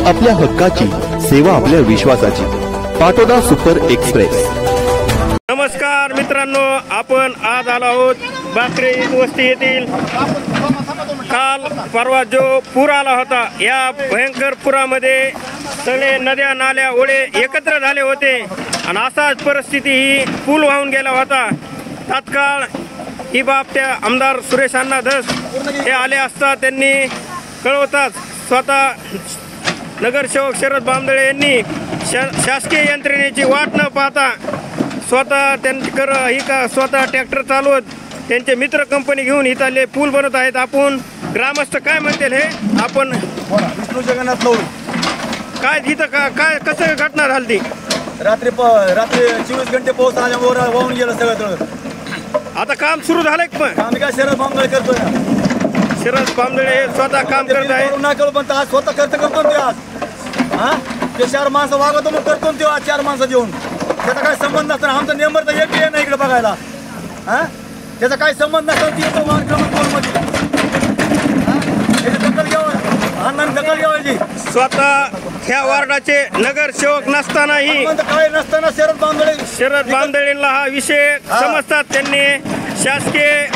आपल्या हक्काची, सेवा आपल्या विश्वासाची. Patoda super express. नमस्कार मित्रांनो, आपण आज आलो आहोत बाकरे वस्ती येथील. काल परवा जो पूर आला होता, या भयंकर पुरामध्ये सगळे नद्या नाल्या ओढे एकत्र झाले होते आणि असाच परिस्थिती ही पूल वाहून गेला होता. तात्काळ ही बाब त्या आमदार सुरेश अण्णा धस हे आले असता त्यांनी कळवताच स्वतः नगरसेवक शरद बामदळे यांनी शासकीय यंत्रणेची वाट न पाहता स्वतः स्वतः ट्रॅक्टर चालवत त्यांचे मित्र कंपनी घेऊन इथले पूल बनत आहेत. आपण ग्रामस्थ काय म्हणतील हे आपण विष्णू जगन्नाथ लवरू काय इथं काय कसं घटना झाली? रात्री 24 घंटे पाऊस आल्यावर वाहून गेलं सगळं. आता काम सुरू झालंय पण आम्ही काय शरद बामदळे करतोय. शरद बामदळे हे स्वतः काम करत आहे. ना करू पण आज स्वतः खर्च करतो ते. आज हा ते 4 माणसं वागवतो मग करतो ते. आज 4 माणसं देऊन त्याचा काय संबंध नसताना आमचा नेंबर तर एक नाही इकडे बघायला. हा त्याचा काय संबंध नसताना ती येतो वार्ड क्रमांक 2 मध्ये. दखल घ्यावं, अण्णांनी दखल घ्यावायची. स्वतः ह्या वार्डाचे नगरसेवक नसतानाही काय नसताना शरद बामदळेंना हा विषय समजतात. त्यांनी शासकीय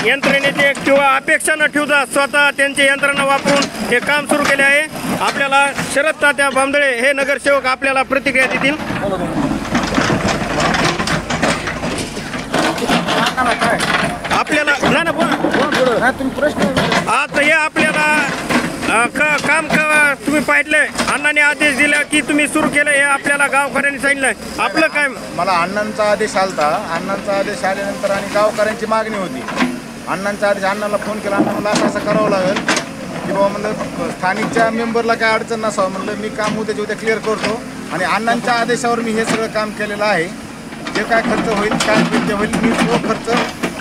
यंत्रणेचे किंवा अपेक्षा न ठेवता स्वतः त्यांची यंत्रणा वापरून हे काम सुरू केले आहे. आपल्याला शरद तात्या बामदळे हे नगरसेवक आपल्याला प्रतिक्रिया देतील. आपल्याला आता हे आपल्याला काम तुम्ही पाहिलंय, अण्णांनी आदेश दिला की तुम्ही सुरू केलं हे आपल्याला गावकऱ्यांनी सांगितलंय. आपलं काय? मला अण्णांचा आदेश आलता. अण्णांचा आदेश आल्यानंतर आणि गावकऱ्यांची मागणी होती. अण्णांचा आदेश, अण्णाला फोन केला. अण्णा मला असं करावं लागेल की बाबा म्हणलं स्थानिकच्या मेंबरला काय अडचण नसावं. म्हणलं मी काम उद्याच्या उद्या क्लिअर करतो आणि अण्णांच्या आदेशावर मी हे सगळं काम केलेलं आहे. जे काय खर्च होईल काय ते होईल, मी तो खर्च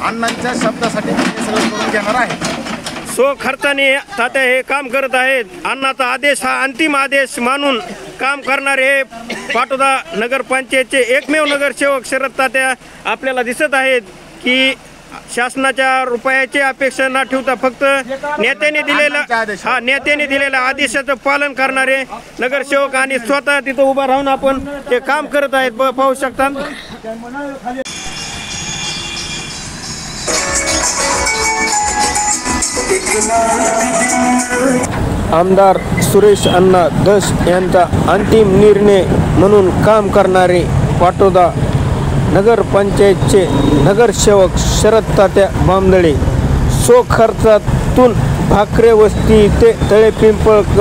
अण्णांच्या शब्दासाठी हे सगळं करून घेणार आहे. खर्चाने तात्या हे काम करत आहेत. अण्णाचा आदेश हा अंतिम आदेश मानून काम करणारे हे पाटोदा नगरपंचायतचे एकमेव नगरसेवक शरद तात्या आपल्याला दिसत आहेत की शासनाच्या रुपयाची अपेक्षा न ठेवता फक्त नेत्याने दिलेल्या आदेशाचं पालन करणारे नगरसेवक आणि स्वतः तिथं उभा राहून आपण ते काम करत आहेत. पाहू शकतात. आमदार सुरेश अण्णा धस यांचा अंतिम निर्णय म्हणून काम करणारे पाटोदा नगरपंचायतचे नगरसेवक शरद तात्या बामदळे खर्चातून भाकरे वस्ती ते तळेपिंपळकर